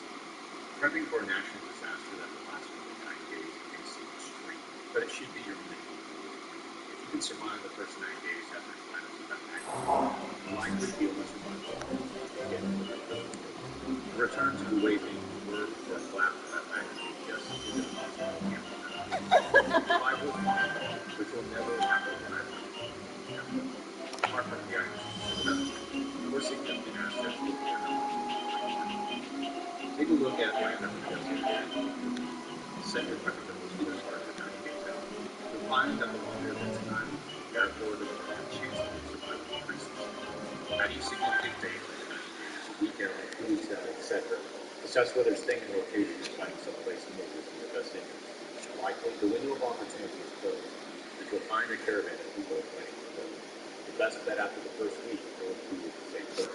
Prepping for a national disaster that will last more than 9 days may seem extreme, but it should be your minimum. If you can survive the first 9 days after a climate event, you likely feel the survival again. A return to the way things were for a collapse of that magnitude just isn't possible. Survival is possible, but you'll never have to rely on it. Apart from the items, more significant assets will be take a look at random set your prepping the mosquito target 90 days out. You'll find that the longer this time, therefore the more the chance of survival increases. How do you significant days, a weekend, 2 weeks out, etc. Assess whether staying in location and finding someplace new is in your best interest. Likely, the window of opportunity is closed, but you'll find a caravan of people planning to go. The best bet after the first week will be to stay put.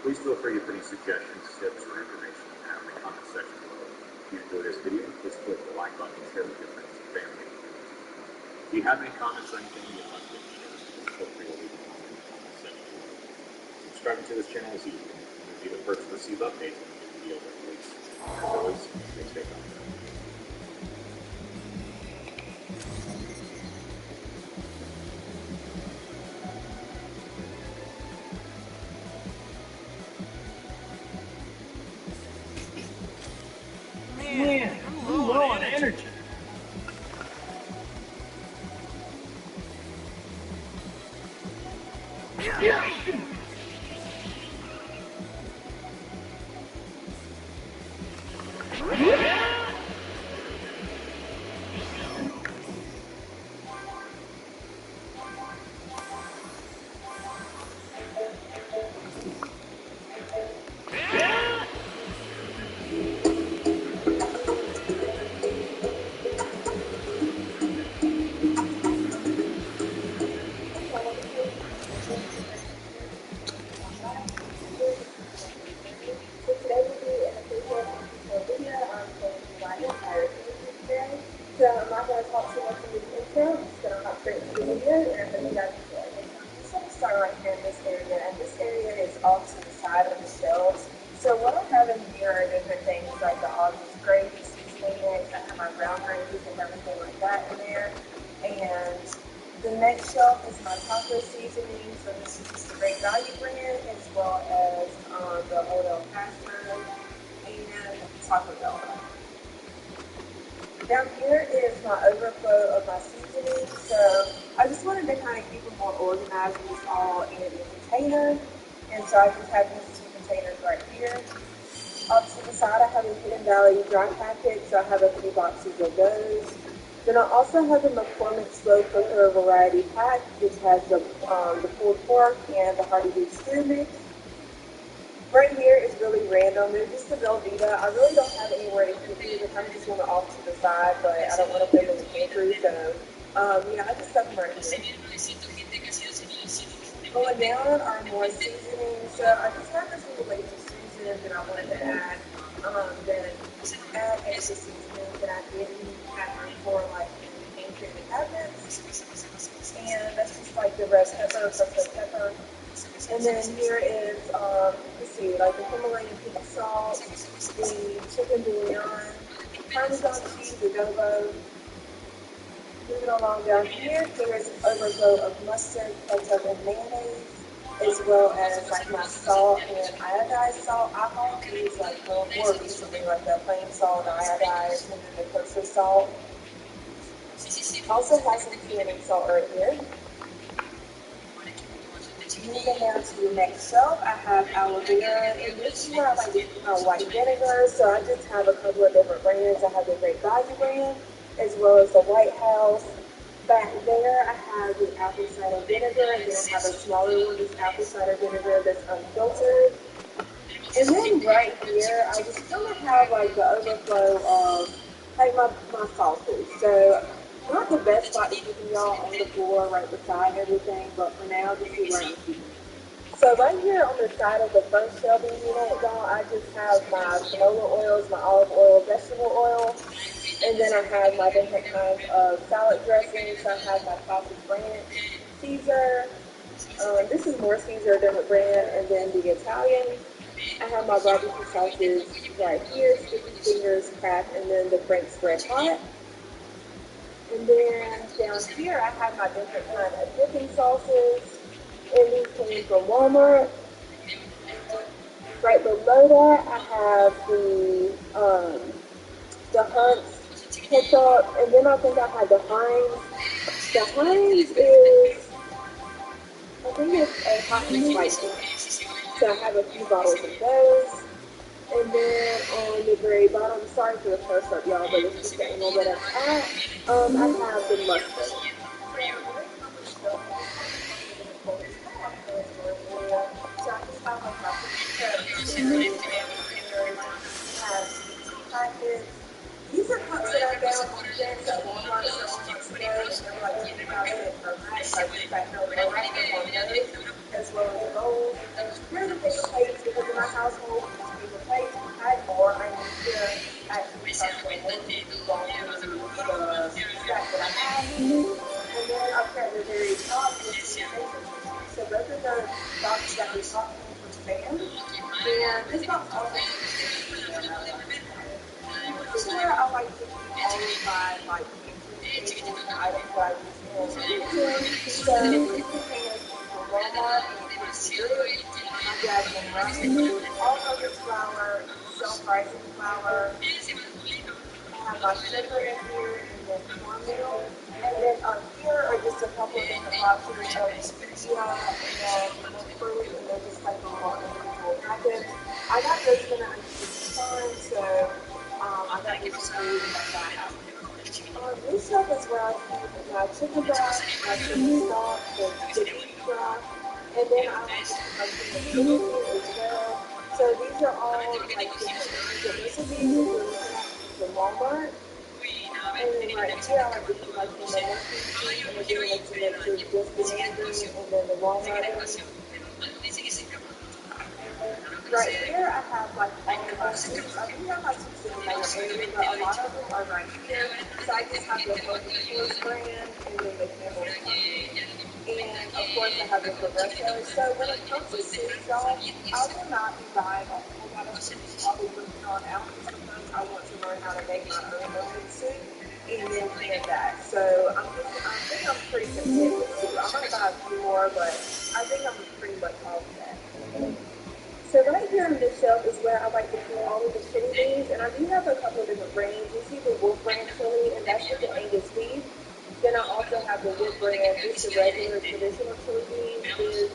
Please feel free to put any suggestions, tips, or information down in the comment section below. If you enjoyed this video, please click the like button and share with your friends and family. If you have any comments or anything you'd like to share, please feel free to leave a comment in the comment section below. Subscribing to this channel is easy. You'll be the first to receive updates when new videos are released. As always, stay safe out there. Man, I'm low on energy. So I'm not going to talk too much in the intro. I'm just going to hop straight into the video, and I hope you guys enjoy it. So I'm going to start right here in this area, and this area is off to the side of the shelves. So what I have in here are different things like the August gravy seasoning mix. I have my brown gravies and everything like that in there. And the next shelf is my taco seasoning. So this is just the Great Value brand, as well as the Old El Paso and Taco Bell. Down here is my overflow of my seasoning, so I just wanted to kind of keep them more organized and just all in a container. And so I just have these 2 containers right here. Off to the side, I have a Hidden Valley dry packet, so I have a few boxes of those. Then I also have a McCormick slow cooker variety pack, which has the pulled pork and the hearty beef stew mix. Right here is really random. There's just a Velveeta. I really don't have anywhere to keep these. I kind of just want it off to the side, but I don't want to put them in the pantry, so yeah, I just stuck them right here. Going down are more seasonings. So I just have this little lazy Susan that I wanted to add. Then add extra seasonings that I didn't have room for, like in the pantry and the cabinets. And that's just like the red pepper, pepper. And then here is, let's see, like the Himalayan pink salt, the chicken bouillon, Parmesan cheese, adobo, Moving along down here, there's an overflow of mustard, ketchup, and mayonnaise, as well as like my salt and iodized salt. I have used like more recently, like the plain salt and iodized, and then the kosher salt. Also has some canning salt right here. Moving down to the next shelf, I have aloe vera, and this is where I like to keep my white vinegar. So I just have a couple of different brands. I have the Great Value brand, as well as the White House. Back there, I have the apple cider vinegar, and then I have a smaller one, this apple cider vinegar that's unfiltered. And then right here, I just kind of have like the overflow of like my sauces. So not the best spot to keep y'all on the floor right beside everything, but for now, this is where I'm keeping it. So right here on the side of the first shelving unit, y'all, I just have my canola oils, my olive oil, vegetable oil, and then I have my different kinds of salad dressings. So I have my sausage ranch, Caesar. This is more Caesar, a different brand, and then the Italian. I have my barbecue sauces right here, Sticky Fingers, Craft, and then the Frank's Red Hot. And then down here, I have my different kind of dipping sauces, and these came from Walmart. Right below that, I have the Hunt's ketchup, and then I think I have the Heinz. The Heinz is, I think it's a hot and spicy. So I have a few bottles of those. And then on the very bottom, sorry for the close up, y'all, but it's just the angle that I'm at. I have the mustard. So I just have like my packets. These are cups that I found on Jen's at Walmart several months ago, and they were like $2,000 per pack. So I just got no low rack on those, as well as bowls. Here are the paper plates, because in my household, we use paper plates. We had more. I need to actually start going through the stack that I have. And then up here at the very top is the station tissue. So both of the boxes that we bought came from Sam. And this box also this is where I like to keep all of my like pantry items that I use in kitchen. So these containers from Walmart and my jasmine rice, all-purpose flour, self-rising flour. I have my sugar in here, and then cornmeal. And then here are just a couple of different boxes of stevia and fruit, and they're just like a little individual packets. I got those when I was time, so I got these food like that. This stuff is where I keep my chicken broth, my chicken stock, the beef broth, and then I like to keep my chicken chicken here as well. So these are all like different kinds of recipes from Walmart. And then right here, I like to keep my chicken and again, like to make sure just the neighbors and then the Walmart. Right here, I have like all of my soups. I do have my soups in my area, but a lot of them are right here. So I just have the Focus brand and then the Campbell's Company. And of course, I have the Progresso. So when it comes to soups, y'all, I will not be buying a whole lot of soups probably from here on out just because I want to learn how to make my own oven soup and then can that. So I think I'm pretty content with soup. I might buy a few more, but I think I'm pretty much all of that. So right here on this shelf is where I like to put all of the chili beans, and I do have a couple of different brands. You see the Wolf brand chili, and that's with the Angus beef. Then I also have the Wolf brand, just the regular traditional chili beans with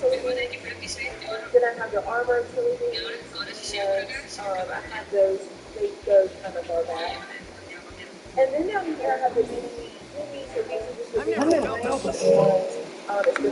chili beans. Then I have the Armor chili beans, and I have those kind of far back. And then down here I have the mini, so these are just the mini, it's the